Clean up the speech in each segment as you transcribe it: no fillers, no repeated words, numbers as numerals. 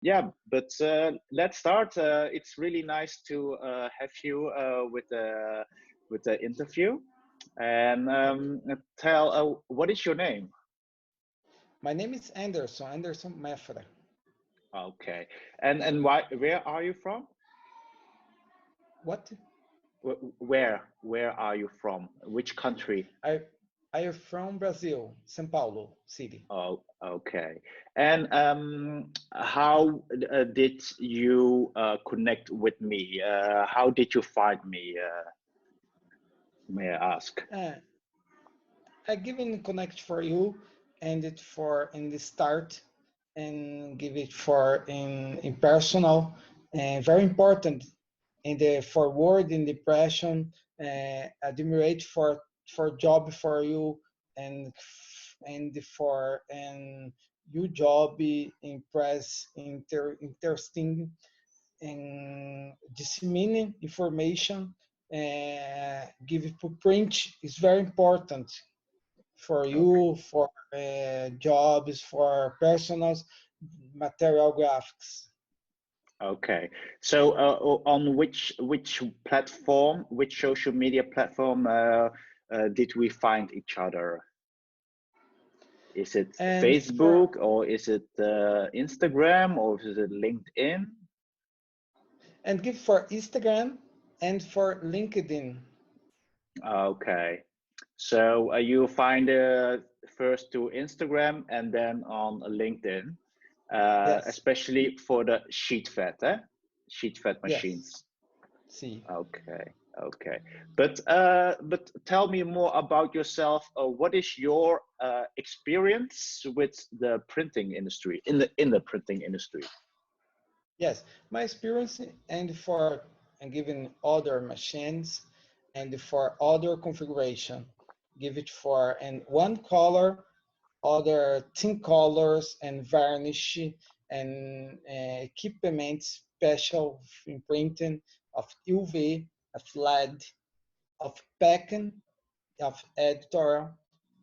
Yeah, but let's start. It's really nice to have you with the interview. And tell what is your name? My name is Anderson Mafra. Okay, and why? Where are you from? What? Where are you from? Which country? I I am from Brazil, São Paulo city. Oh, okay. And how did you connect with me? How did you find me? May I ask? Uh, I given connect for you and it for in the start and give it for in personal and very important in the forward in depression admirate for job for you and for and you job impress interesting and disseminating information give it to print is very important for Okay. you for jobs for personals material graphics. Okay. So on which platform, which social media platform did we find each other? Is it And for Facebook or is it Instagram or is it LinkedIn? and give for Instagram and for LinkedIn. Okay. So you find first to Instagram and then on LinkedIn, Yes, especially for the sheet fed, sheet fed yes. machines. See, Okay, okay. But tell me more about yourself. What is your experience with the printing industry in the printing industry? yes. My experience and for and giving other machines and for other configuration, give it for and one color, other 10 colors and varnish and equipment special in printing of UV, of LED, of packing, of editor,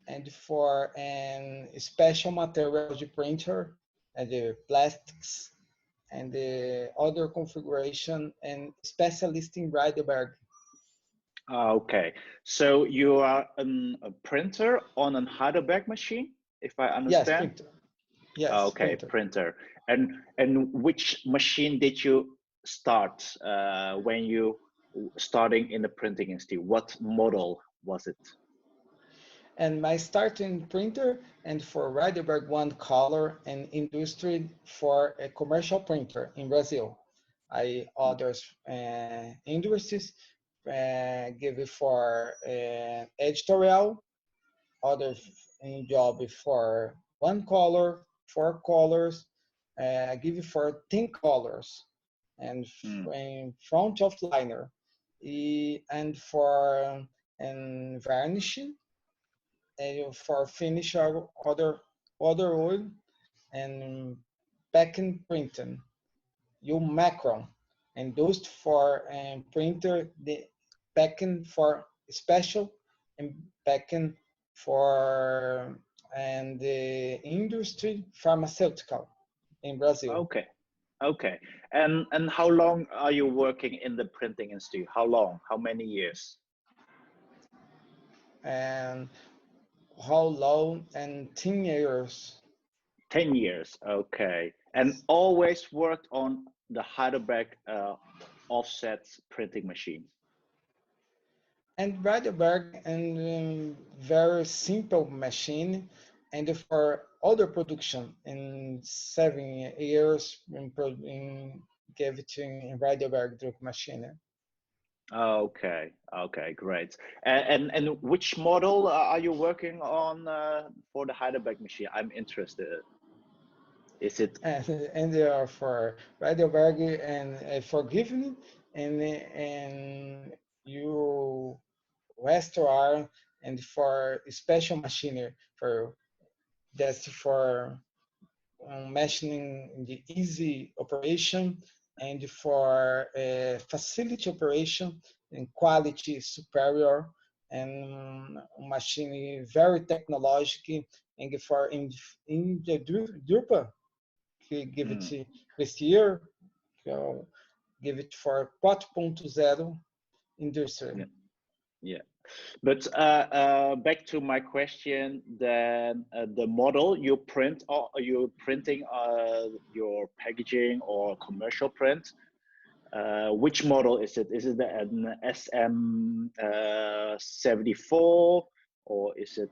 and for an special materials printer and the plastics and the other configuration and specialist in Heidelberg. Okay, so you are a printer on a Heidelberg machine, if I Yes, understand. printer. Yes, Okay, printer. printer. And which machine did you start when you starting in the printing industry? What model was it? And my starting printer and for Heidelberg one color and industry for a commercial printer in Brazil. I others industries give it for editorial, other in job for one color, four colors, give it for 10 colors and Mm. in front of liner and for and varnishing for finish other oil and packing printing. You macron and those for printer the packing for special and packing for and the industry pharmaceutical in Brazil. Okay, okay. And how long are you working in the printing industry? How long? How many years? And how long and 10 years. 10 years. Okay. And always worked on the Heidelberg offset printing machine. And Heidelberg and very simple machine and for other production in 7 years in gave it in Heidelberg druck machine. Okay, okay, great. And which model are you working on for the Heidelberg machine? I'm interested. Is it And they are for Heidelberg and forgiven and you restore and for special machinery for that's for machining the easy operation and for facility operation and quality superior and machine very technological and for in the Drupa give it this year, give it for 4.0 industry. Yeah. Yeah. But back to my question, then the model you print, or are you printing your packaging or commercial print? Which model is it? Is it an SM74, or is it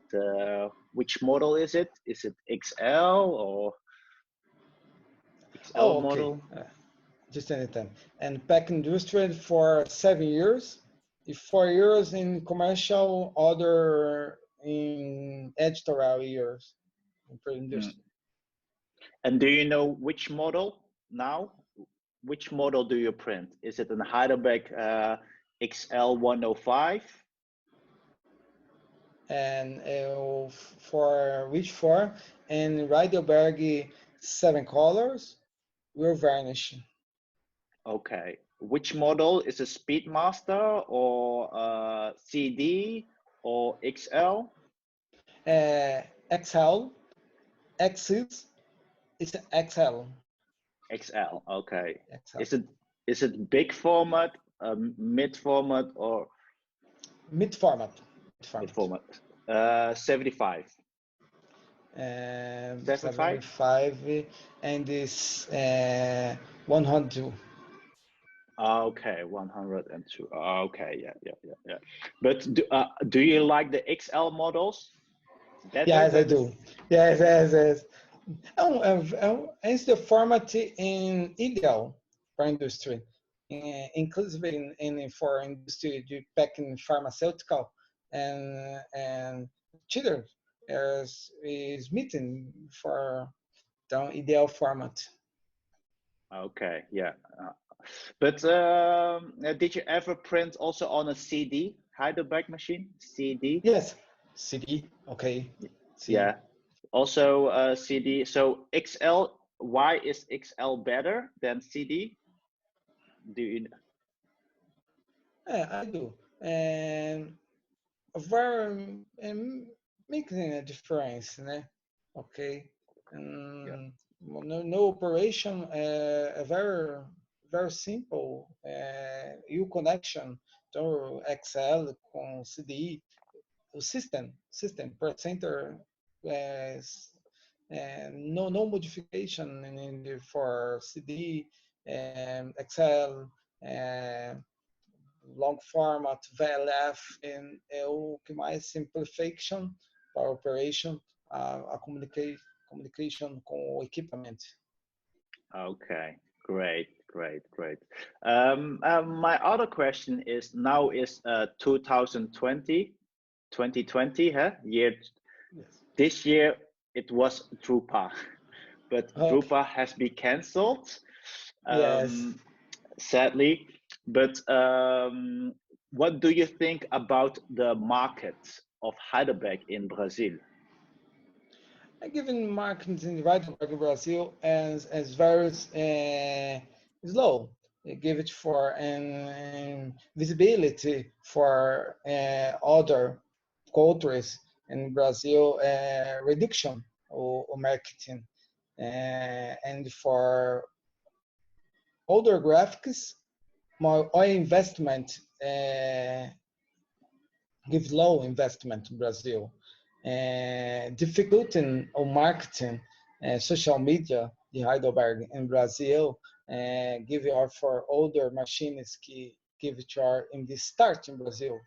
which model is it? Is it XL or XL Oh, okay. model? Just anytime. And pack industry for 7 years, 4 years in commercial, other in editorial years for industry. And do you know which model now? Which model do you print? Is it an Heidelberg XL105? And for which for? And Heidelberg 7 colors, we're varnishing. Okay. Which model is a Speedmaster or CD or XL? XL, X's, it's XL. XL. Okay. XL. Is it big format, mid format, or Mid format? mid format? 75. 75 and this 102. Okay, 102. Okay, yeah. But do you like the XL models better? Yes, I do. Yes. It's the format in ideal for industry, inclusive in for industry packing pharmaceutical and children is meeting for the ideal format. Okay, yeah. But did you ever print also on a CD, Heidelberg machine? CD? Yes, CD. Okay. CD. Yeah. Also CD. So XL. Why is XL better than CD? Do you? Yeah, I do. And very making a difference, né? Okay. Yeah. No operation, a very simple U connection to XL com CDI, o system per center, no modification for CD, XL, long format, VLF, é o que mais simplification para operation, a communication com o equipamento. Okay, great. My other question is now is 2020, huh? Year. Yes. This year it was Drupa, but Drupa has been cancelled. Yes. Sadly. But what do you think about the market of Heidelberg in Brazil? Given market in Heidelberg in Brazil as very slow, give it for visibility for other countries in Brazil, reduction or marketing, and for other graphics, more oil investment, give low investment in Brazil. Difficulty on marketing, social media, the Heidelberg in Brazil, give it for older machines que give it in the start in Brazil.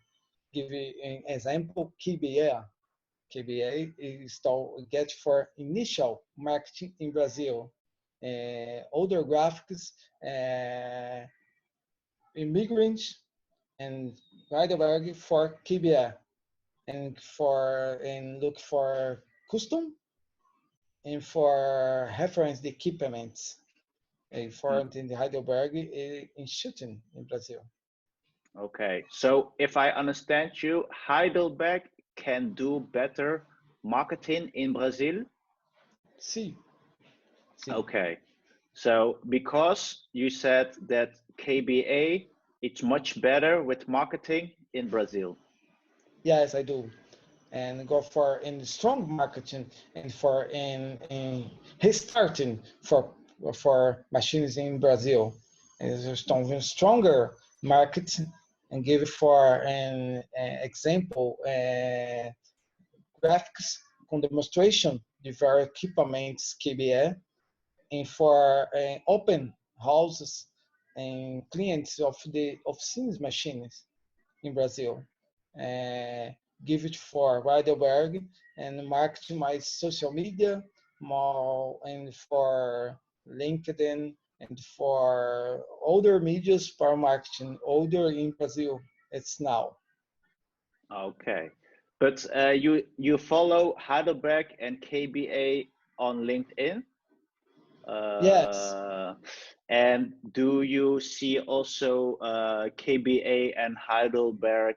Give an example, KBA. KBA is to get for initial marketing in Brazil. Older graphics, immigrants, and Heidelberg for KBA. And look for custom and for reference the equipments for in the Heidelberg in shooting in Brazil. Okay, so if I understand you, Heidelberg can do better marketing in Brazil? Sí. Okay, so because you said that KBA it's much better with marketing in Brazil. Yes, I do. and go for in strong marketing and for in restarting for machines in Brazil. And there's stronger market and give for an example graphics com demonstration de various equipments KBE and for open houses and clients of the offices machines in Brazil. Uh, Give it for Heidelberg and market my social media more and for LinkedIn and for other medias for marketing, other in Brazil. It's now. Okay, but you follow Heidelberg and KBA on LinkedIn, Yes, and do you see also KBA and Heidelberg?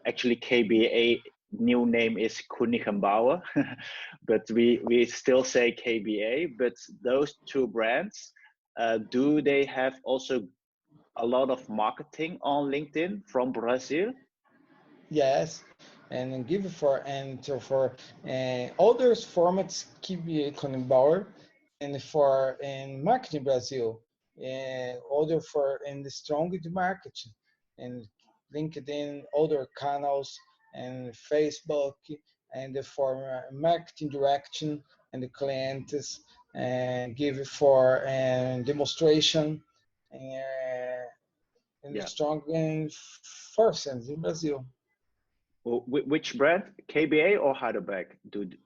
Actually, KBA new name is Kunikenbauer, but we still say KBA. But those two brands, do they have also a lot of marketing on LinkedIn from Brazil? yes, and give for other formats KBA Bauer and for in marketing Brazil, other for in the strong marketing and LinkedIn, other channels and Facebook and for marketing direction and the clients and give for demonstration in the Yeah. strong forces in Brazil. Which brand, KBA or Heidelberg,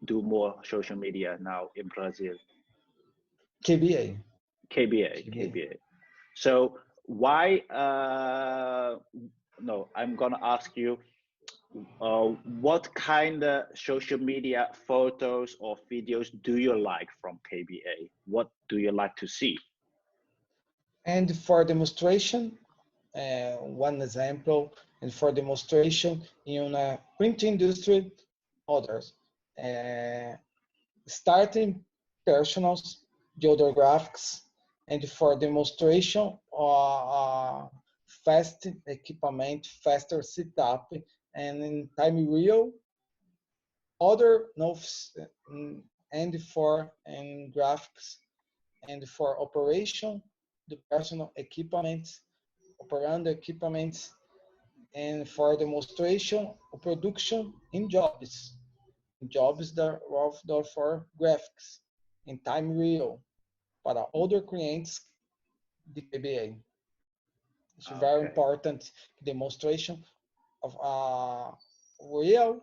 do more social media now in Brazil? KBA. KBA. So why? No, I'm gonna ask you. What kind of social media photos or videos do you like from KBA? What do you like to see? And for demonstration, one example, and for demonstration in a print industry, others. Uh, Starting personals, the other graphics, and for demonstration, fast equipment, faster setup, and in time real, other notes, and for and graphics, and for operation, the personal equipment, operando equipment, and for demonstration or production in jobs that are for graphics, in time real, para other clients, the KBA. It's a very Okay. important demonstration of a real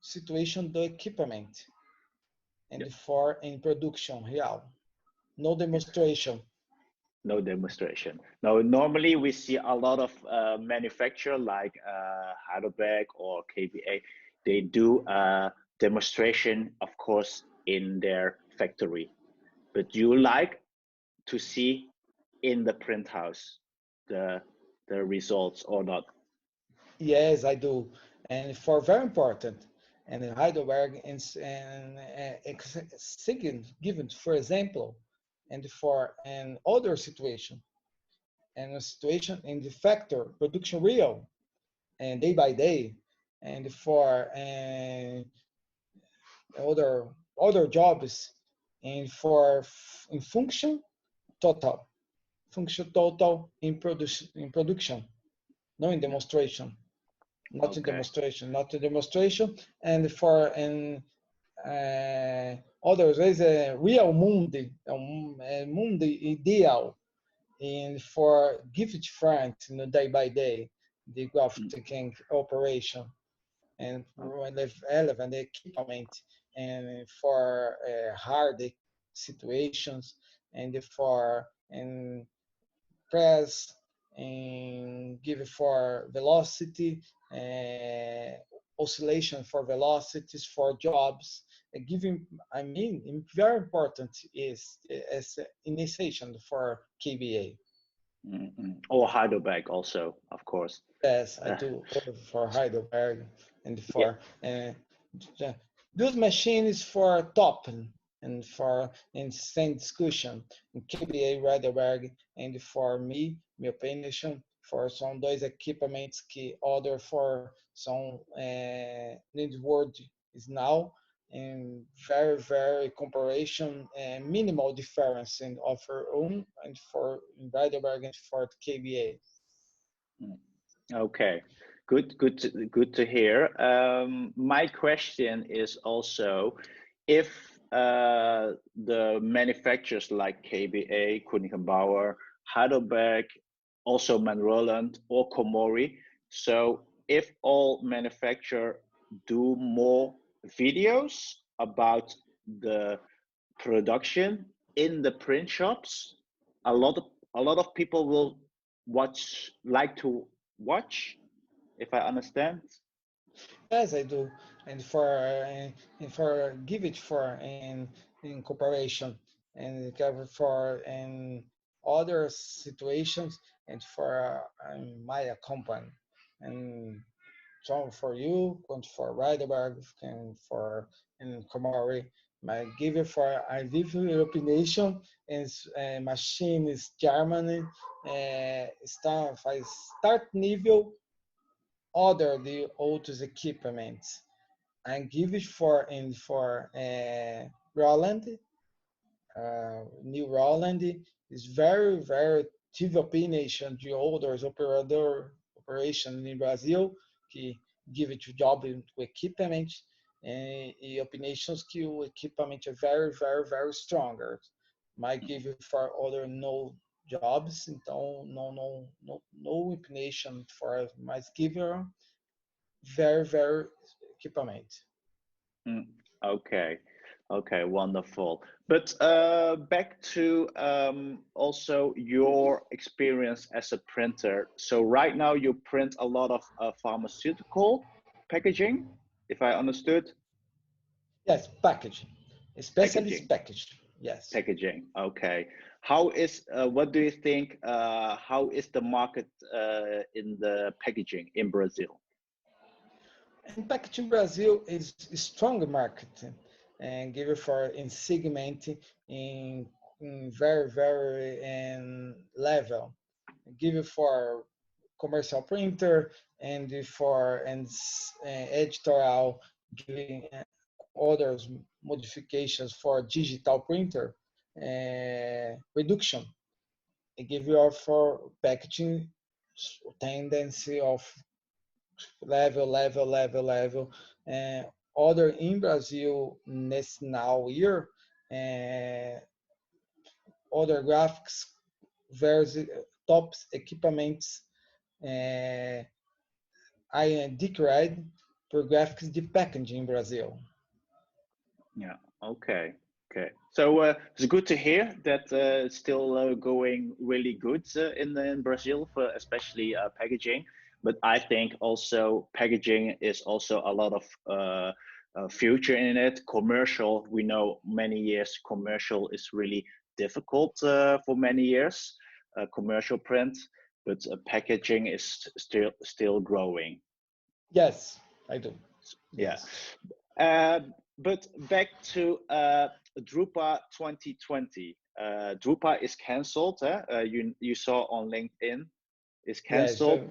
situation, the equipment, Yeah. and for in production, real. No demonstration. No demonstration. Now, normally we see a lot of manufacturer like Heidelberg or KBA. They do a demonstration, of course, in their factory. But you like to see in the print house the results or not? Yes, I do. And for very important, and in Heidelberg second given, for example, and for an other situation, and a situation in the factor production real and day by day, and for other other jobs, and for in function total in production, no in demonstration. Not in Okay. demonstration, not in demonstration, and for an others is a real mundi ideal, and for gift front, day by day, the graphic operation, and relevant equipment, and for hard situations, and for and press and give it for velocity, uh, oscillation for velocities for jobs. Giving, I mean, very important is as initiation for KBA. Or Heidelberg also, of course. Yes, I Uh, do for Heidelberg and yeah. for those machines for top and for instant discussion in KBA Heidelberg, and for me, my opinion, for são dois equipamentos que order for são need word is now and very comparison and minimal difference in offer and for in Heidelberg and for KBA. Okay, good to hear. My question is also if the manufacturers like KBA, Bauer, Heidelberg, also Manroland or Komori, so if all manufacturers do more videos about the production in the print shops, a lot of people will like to watch, if I understand. Yes, I do, and for give it for in cooperation and cover for in other situations and for my company and so for you and for Heidelberg and for in Komori. My give it for I live in opinion is machine is Germany start level order the outros equipments and give it for Roland. New Roland is very tive opinion de outros operation in Brazil que give it job to equipment e opinions que o equipment é very stronger. Might give it for other no jobs, então no opinion for mais give very equipment. Okay, wonderful. But back to also your experience as a printer. So right now you print a lot of pharmaceutical packaging, if I understood. Yes, packaging, especially packaging. Yes, packaging. Okay. How is what do you think? How is the market in the packaging in Brazil? and packaging Brazil is a strong market and give it for in segment in very level. Give it for commercial printer and for editorial giving others modifications for digital printer reduction. It give you for packaging tendency of level. Other in Brazil next now year, other graphics, very top equipments. I decreed for graphics the packaging in Brazil. Yeah. Okay. So it's good to hear that it's still going really good in Brazil for especially packaging. But I think also packaging is also a lot of future in it. Commercial, we know many years commercial is really difficult for many years. Commercial print, but packaging is still growing. Yes, I do. Yeah. But back to Drupa 2020. Drupa is cancelled. You saw on LinkedIn, is cancelled.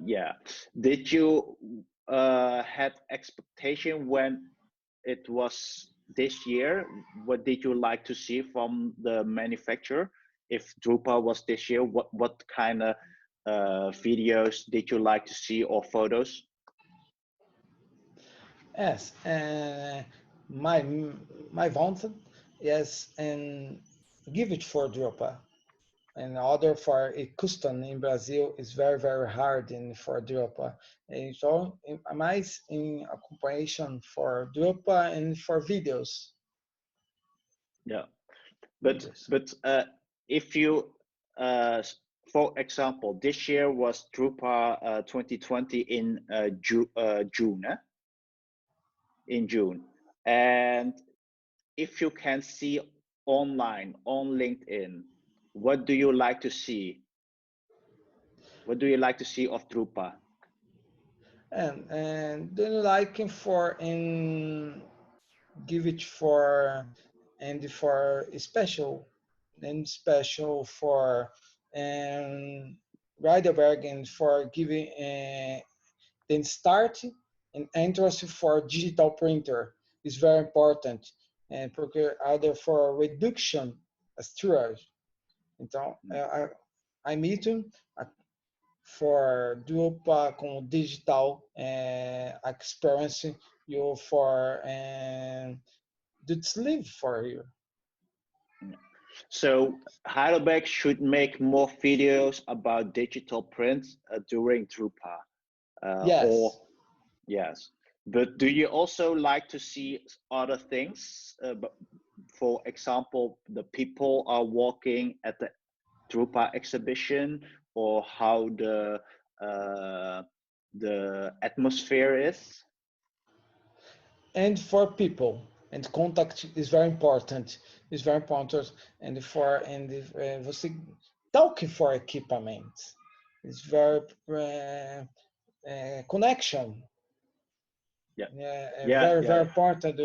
Yeah. Did you had expectation when it was this year? What did you like to see from the manufacturer? If Drupa was this year, what kind of videos did you like to see or photos? Yes, my wanted, yes, and give it for Drupa. And order for a custom in Brazil is very hard in for Drupa. And so mais in accompanying for Drupa and for videos. Yeah, but if you for example, this year was Drupa 2020 in June. In June, and if you can see online on LinkedIn, what do you like to see? What do you like to see of Drupa? And then liking for in give it for and for special for Heidelberg and for giving then start and interest for digital printer is very important and porque other for reduction storage. Então, I meet for Drupa com digital experience you for that's live for you. So Heidelberg should make more videos about digital print during Drupa. Yes. Or yes, but do you also like to see other things? For example, the people are walking at the Drupa exhibition, or how the atmosphere is. And for people, and contact is very important. It's very important, and for você talk for equipment. It's very connection. Very important.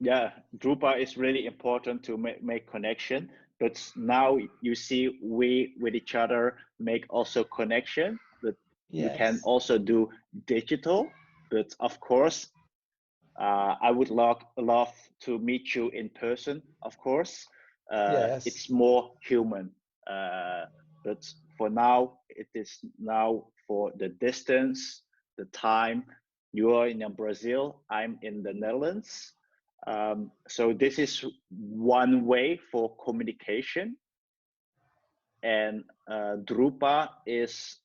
Yeah, Drupa is really important to make connection. But now you see, we with each other make also connection. But we can also do digital. But of course, I would love to meet you in person. Of course, it's more human. But for now, it is now for the distance, the time. You are in Brazil. I'm in the Netherlands. So this is one way for communication, and Drupa is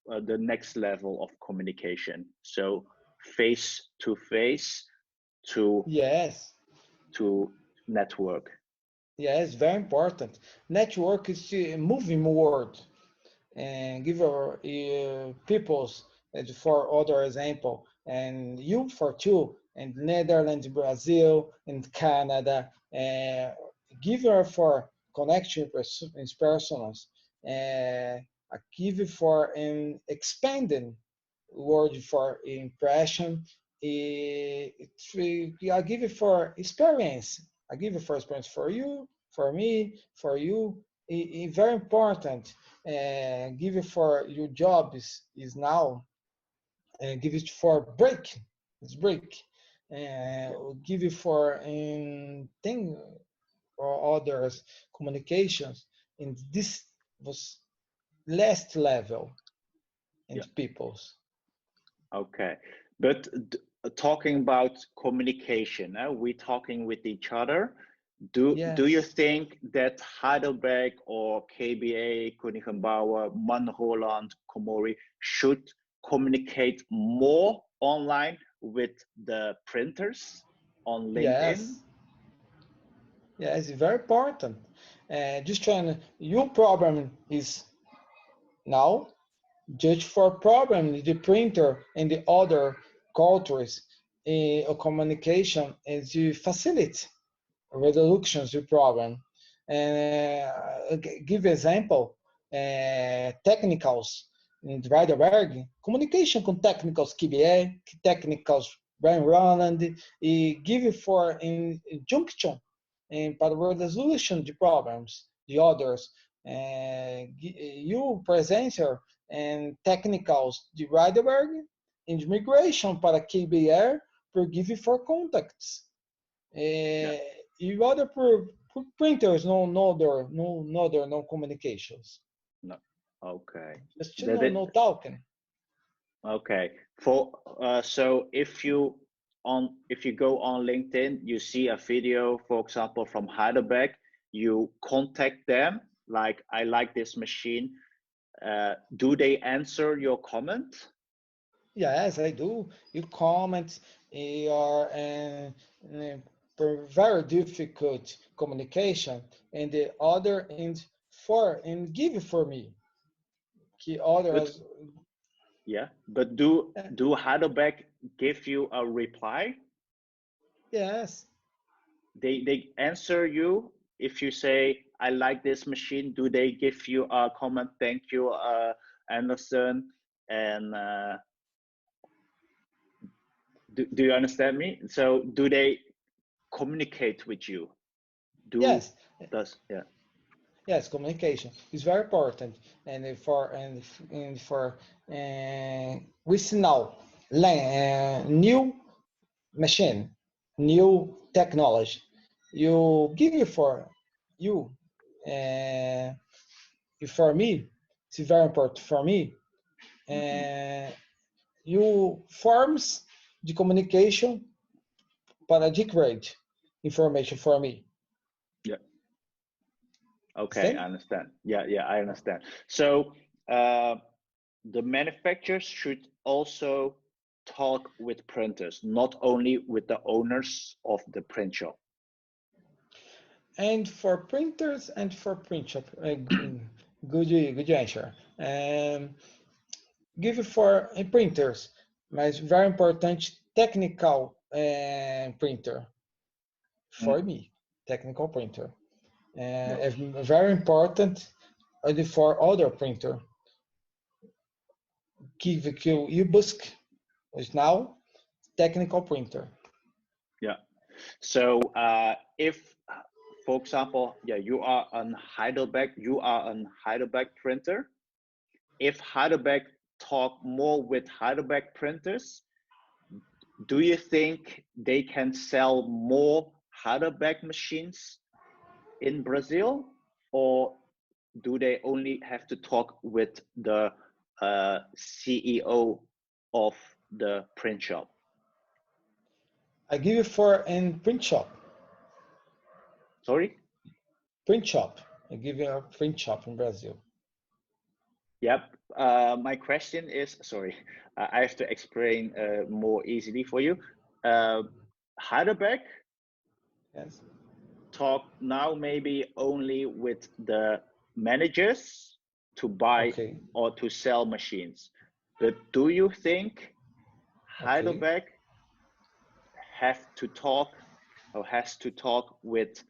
the next level of communication. So face to face to network. Yes, very important. Network is a moving world, and give our peoples for other example, and you for two, and Netherlands, Brazil, and Canada, give her for connection in persons, give for an expanding word for impression. I give it for experience. I give it for experience for you, for me, for you. Very important. Give it for your job is now. Give it for break. It's break. Give it for thing or others communications. And this was last level in people's. Okay, but talking about communication, we're talking with each other. Do you think that Heidelberg or KBA, Koningenbauer, Man Holland, Komori should communicate more online with the printers on LinkedIn? Yes, it's very important. Just trying, your problem is now, just for problem, the printer and the other cultures communication is to facilitate resolutions to problem. And give example, technicals in Heidelberg, communication com technicals KBA, technicals Brian Roland, give for in junction and para resolution de problems, the others. You presenter and technicals de Heidelberg, and migration para KBR for give for contacts. You other printers no communications. No. Okay. Just no talking. Okay. For so if you go on LinkedIn, you see a video, for example, from Heidelberg, you contact them, like, I like this machine. Do they answer your comment? Yes, I do. You comment your very difficult communication, and the other and give for me. Others. But do Heidelberg give you a reply? Yes. They answer you if you say, I like this machine. Do they give you a comment? Thank you, Anderson. And do you understand me? So do they communicate with you? Yes. Yes, communication is very important, and for we see now new machine, new technology. You give it for you, uh, for me. It's very important for me. Uh, you forms the communication para decode information for me. Yeah. Okay, Understand? I understand. Yeah, yeah, I understand. So the manufacturers should also talk with printers, not only with the owners of the print shop. And for printers and for print shop, good answer. Give for printers, mas very important technical printer for me, technical printer. Yeah. Very important for other printer. Que you busc is now technical printer. Yeah. So if, for example, yeah, you are on Heidelberg, printer. If Heidelberg talk more with Heidelberg printers, do you think they can sell more Heidelberg machines in Brazil, or do they only have to talk with the CEO of the print shop? I give you for in print shop. Sorry? Print shop. I give you a print shop in Brazil. Yep. My question is, sorry, I have to explain more easily for you. Heidelberg Yes. talk now maybe only with the managers to buy Okay. or to sell machines. But do you think Okay. Heidelberg have to talk or has to talk with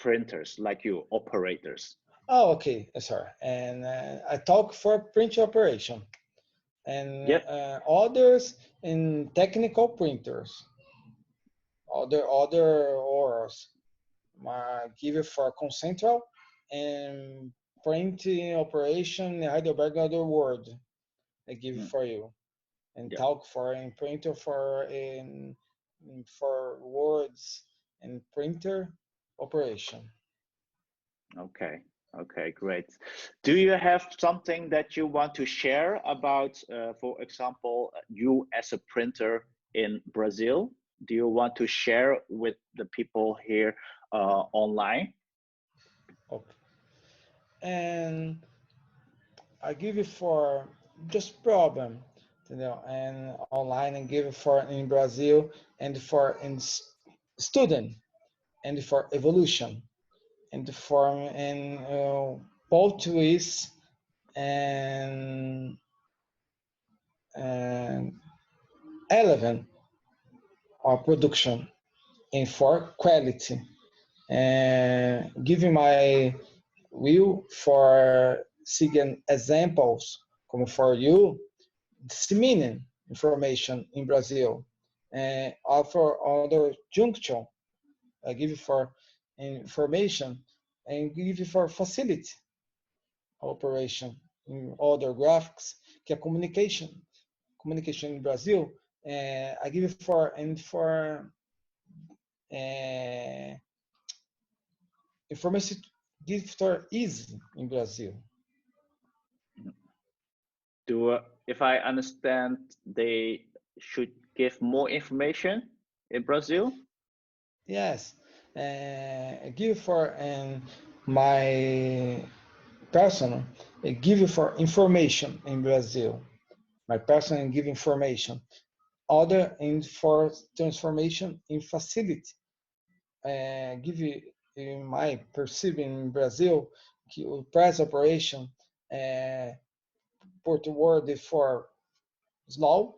printers like you, operators? Oh, okay. Sorry. And I talk for print operation and Yep. others in technical printers. Other ors. My give it for concentral and printing operation in Heidelberg other word. I give it for you and Yeah. talk for in printer for words and printer operation. Okay. Okay, great. Do you have something that you want to share about, for example, you as a printer in Brazil? Do you want to share with the people here online? Okay. And I give it for just problem, you know, and online and give it for in Brazil and for in student and for evolution and for in Portuguese and and 11 or production and for quality and giving my will for seeing examples como for you disseminating information in Brazil and offer other junction I give you for information and give you for facility operation in other graphics que é communication in Brazil I give you for and for information give for easy in Brazil. If I understand, they should give more information in Brazil? Yes, give for my personal, give you for information in Brazil. My personal give information. Other and for transformation in facility. Give you in my perceiving in Brazil, que o press operation, put word for slow,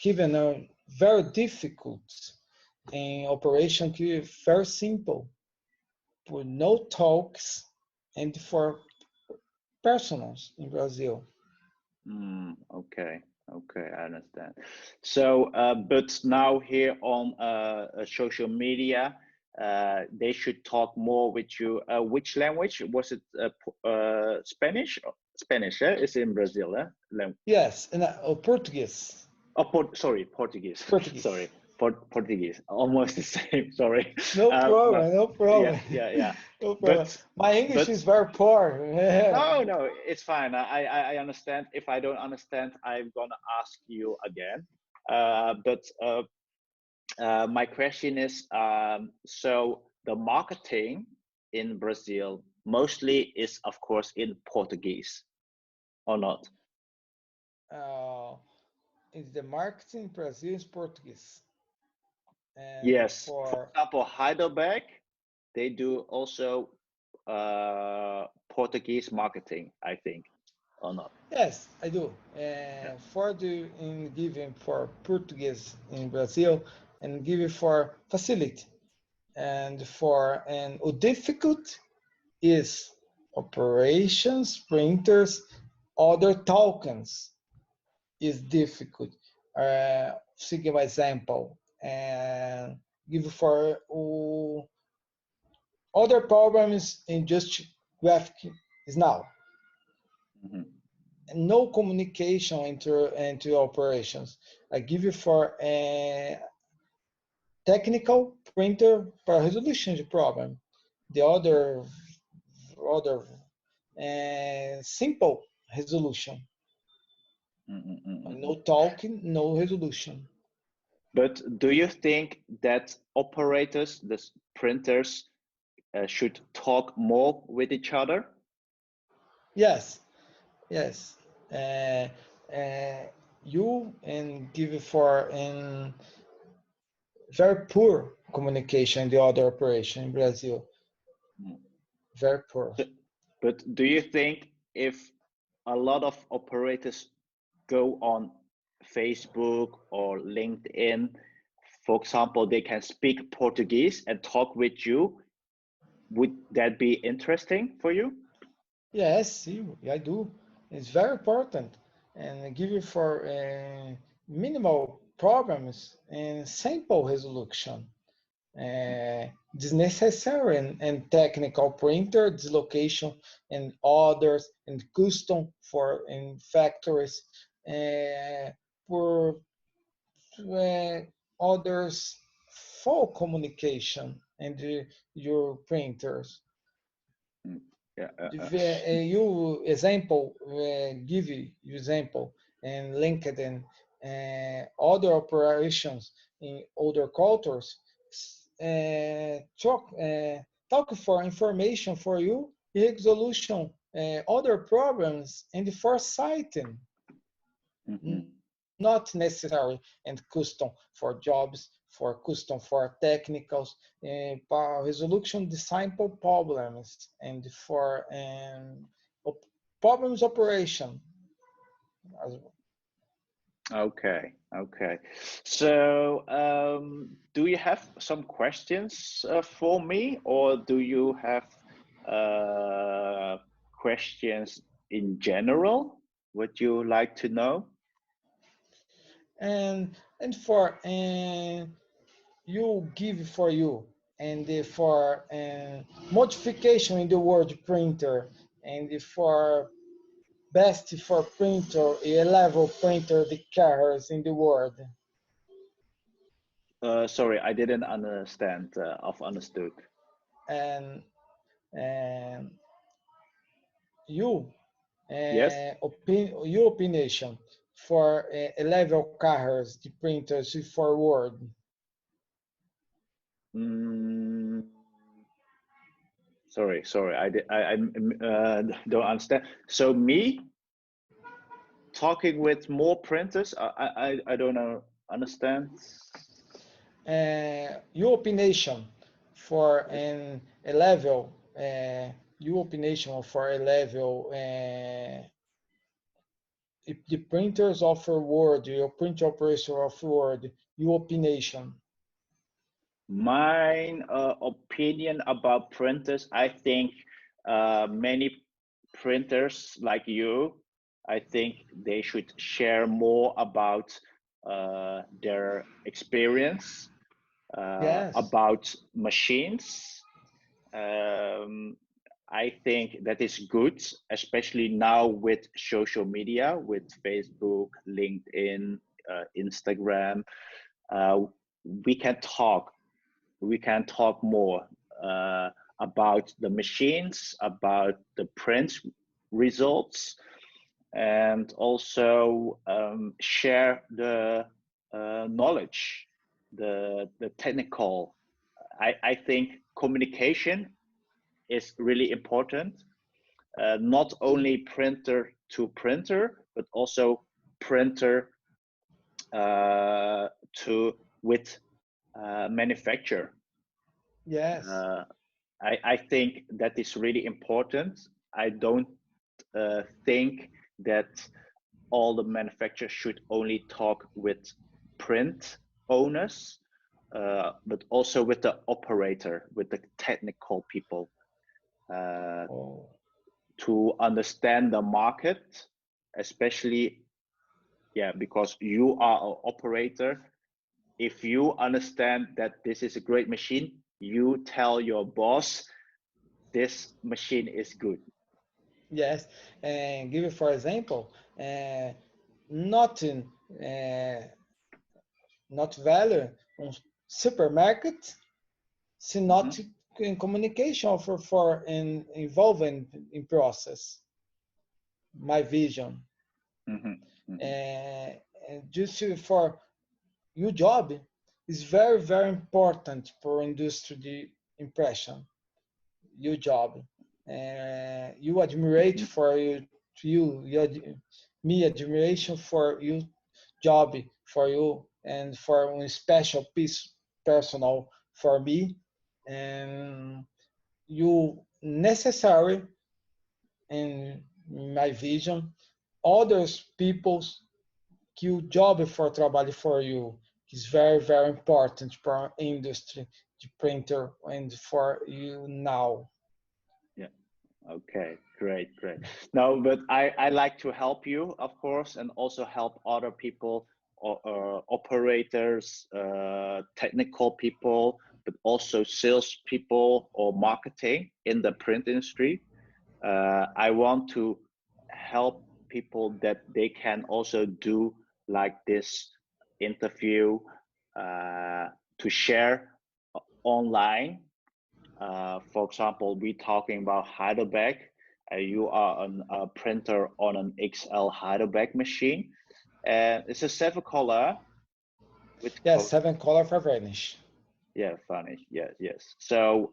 given a very difficult in operation, que very simple, with no talks and for personals in Brazil. Okay, okay, I understand. So, but now here on social media, they should talk more with you. Which language was it? Spanish? Spanish, it's in Brazil. Yes, and Portuguese. Oh, sorry, Portuguese. Portuguese. Sorry, Portuguese. Almost the same. Sorry. No problem. No problem. Yeah. No problem. But my English is very poor. No, it's fine. I understand. If I don't understand, I'm gonna ask you again. My question is, so the marketing in Brazil mostly is, of course, in Portuguese, or not? Is the marketing in Brazil is Portuguese? And Yes. For example, Heidelberg, they do also Portuguese marketing, I think, or not? Yes, I do. For giving for Portuguese in Brazil and giving for facility and o difficult is operations, printers, other tokens is difficult. Give an example and give for other problems in just graphic is now. Mm-hmm. No communication into operations. I give you for a technical printer for resolution the problem. The other simple resolution. No talking, no resolution. But do you think that operators, the printers, should talk more with each other? Yes. You and give for very poor communication in the other operation in Brazil. Very poor. But do you think if a lot of operators go on Facebook or LinkedIn, for example, they can speak Portuguese and talk with you, would that be interesting for you? Yes, I do. It's very important and give you for minimal problems and simple resolution. This necessary and technical printer dislocation and others and custom for in factories for others for communication and your printers. You example give you example and LinkedIn other operations in other cultures talk for information for you resolution other problems and foresighting. Not necessary and custom for jobs for custom for technicals resolution the simple problems and for problems operation as well. Okay. So do you have some questions for me, or do you have questions in general? Would you like to know? And for you give for you and for modification in the word printer and for best for printer a level printer the carriers in the world. Sorry, I didn't understand. I've understood. And you Yes. Your opinion for a level carriers the printers for word. Sorry, I don't understand. So me talking with more printers, I don't know, understand. Your opinion for a level, your opinion for a level, if the printers offer Word, your print operator offer Word, your opinion. My opinion about printers, I think many printers like you, I think they should share more about their experience Yes. about machines. I think that is good, especially now with social media, with Facebook, LinkedIn, Instagram. We can talk. We can talk more about the machines, about the print results, and also share the knowledge, the technical. I think communication is really important, not only printer to printer, but also printer to with manufacturer. Yes. I think that is really important. I don't think that all the manufacturers should only talk with print owners, but also with the operator, with the technical people, Oh. to understand the market, especially, yeah, because you are an operator. If you understand that this is a great machine, you tell your boss this machine is good. Yes, and give you for example, not in not value on supermarket, se not in communication for involving in process. My vision, and just for your job is very important for industry impression. Your job, you admirate for me admiration for you job for you and for a special piece personal for me, and you necessary in my vision others people's que job for trabalho for you is very important for industry, the printer and for you now. Yeah. Okay. Great. Great. No, but I like to help you, of course, and also help other people, or operators, technical people, but also sales people or marketing in the print industry. I want to help people that they can also do like this interview, to share online. For example, we talking about Heidelberg. You are a printer on an XL Heidelberg machine, and it's a 7 color with Yes, 7 color for varnish. yeah, funny, yes, yes. So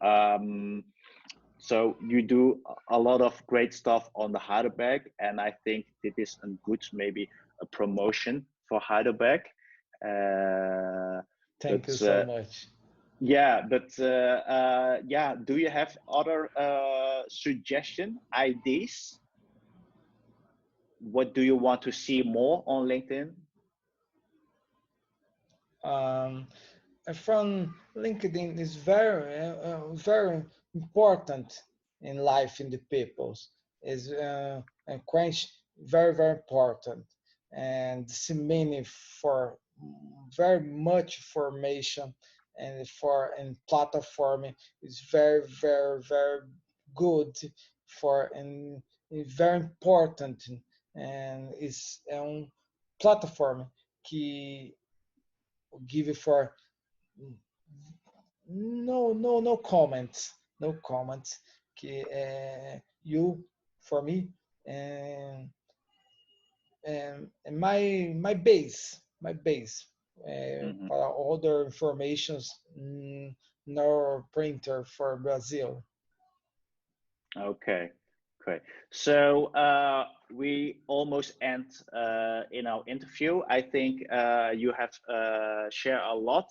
so you do a lot of great stuff on the Heidelberg, and I think it is a good, maybe a promotion for Heidelberg. Thank you But so much. yeah, but yeah, do you have other suggestion ideas? What do you want to see more on LinkedIn? um, from LinkedIn is very important in life in the peoples. Is and quench very important and disseminating for very much information and for and platform is very good for and very important and is platform que give for no comments, no comments que you for me and my base Mhm. para other informations no printer for Brazil. Okay, great. So we almost end in our interview. I think you have shared a lot.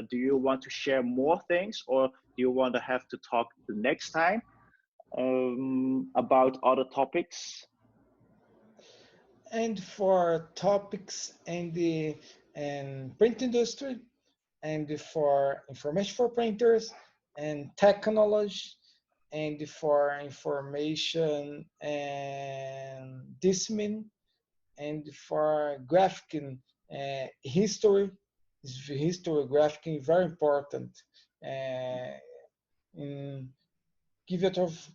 Do you want to share more things, or do you want to have to talk the next time about other topics? And for topics in the and print industry and for information for printers and technology and for information and discipline and for graphic history is historiographic, very important. In give it of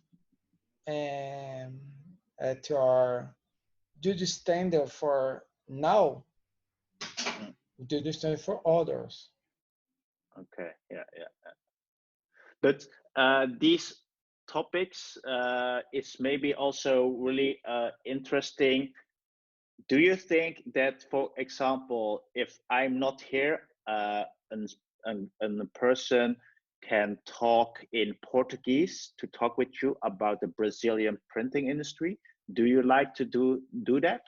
at your do the standard for now, do the standard for others. Okay, yeah. But these topics is maybe also really interesting. Do you think that, for example, if I'm not here, and a person can talk in Portuguese to talk with you about the Brazilian printing industry? Do you like to do that?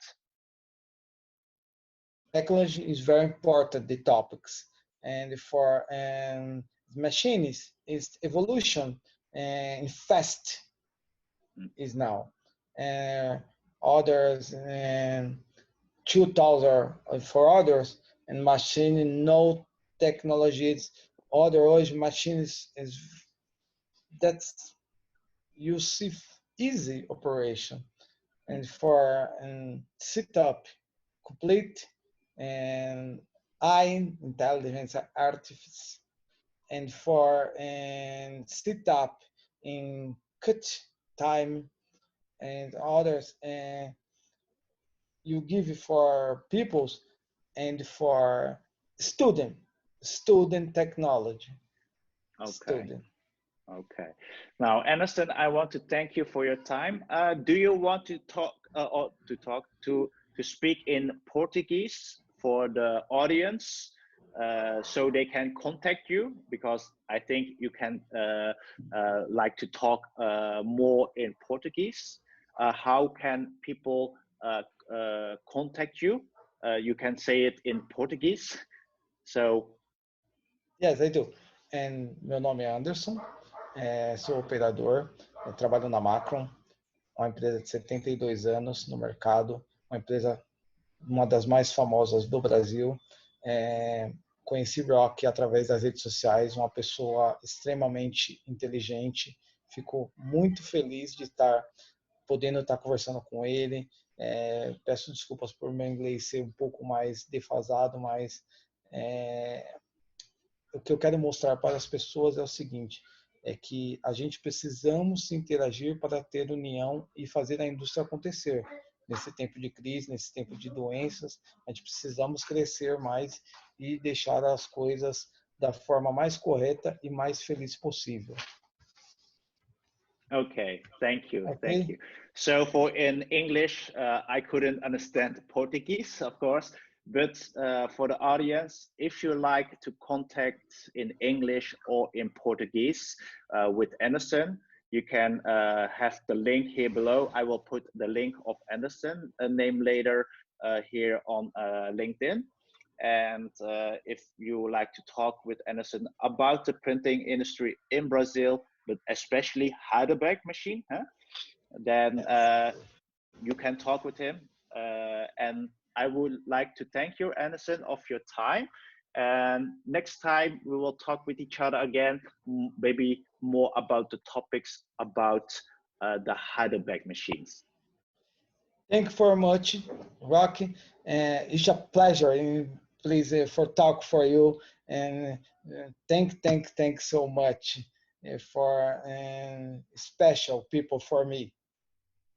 Technology is very important, the topics, and for machines is evolution and fast is now. Others and 2000 for others and machine no technologies other hoje machines is that's you see easy operation and for set up complete and eye intelligence artifice and for set up in cut time and others you give for peoples and for student technology. Okay. Student. Okay. Now, Anderson, I want to thank you for your time. Do you want to talk or to speak in Portuguese for the audience, so they can contact you? Because I think you can like to talk more in Portuguese. How can people contact you? You can say it in Portuguese. So. Yes, I do. And meu nome é Anderson, sou operador, trabalho na Macron, uma empresa de 72 anos no mercado, uma empresa, uma das mais famosas do Brasil. Conheci Rock através das redes sociais, uma pessoa extremamente inteligente. Fico muito feliz de podendo estar conversando com ele. Peço desculpas por meu inglês ser um pouco mais defasado, mas o que eu quero mostrar para as pessoas é o seguinte, é que a gente precisamos interagir para ter união e fazer a indústria acontecer. Nesse tempo de crise, nesse tempo de doenças, a gente precisamos crescer mais e deixar as coisas da forma mais correta e mais feliz possível. Okay, thank you, okay. Thank you. So for in English, I couldn't understand Portuguese, of course, but for the audience, if you like to contact in English or in Portuguese with Anderson, you can have the link here below. I will put the link of Anderson, a name later here on LinkedIn. And if you would like to talk with Anderson about the printing industry in Brazil, but especially Heidelberg machine, then you can talk with him. And I would like to thank you, Anderson, of your time. And next time we will talk with each other again, maybe more about the topics about the Heidelberg machines. Thank you very much, Rocky. It's a pleasure, and please for talk for you. And thank so much for special people for me.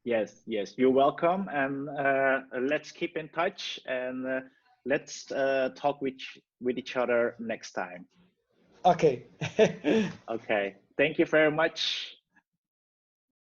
Yes, you're welcome. And let's keep in touch, and let's talk with each other next time. Okay. Okay. Thank you very much.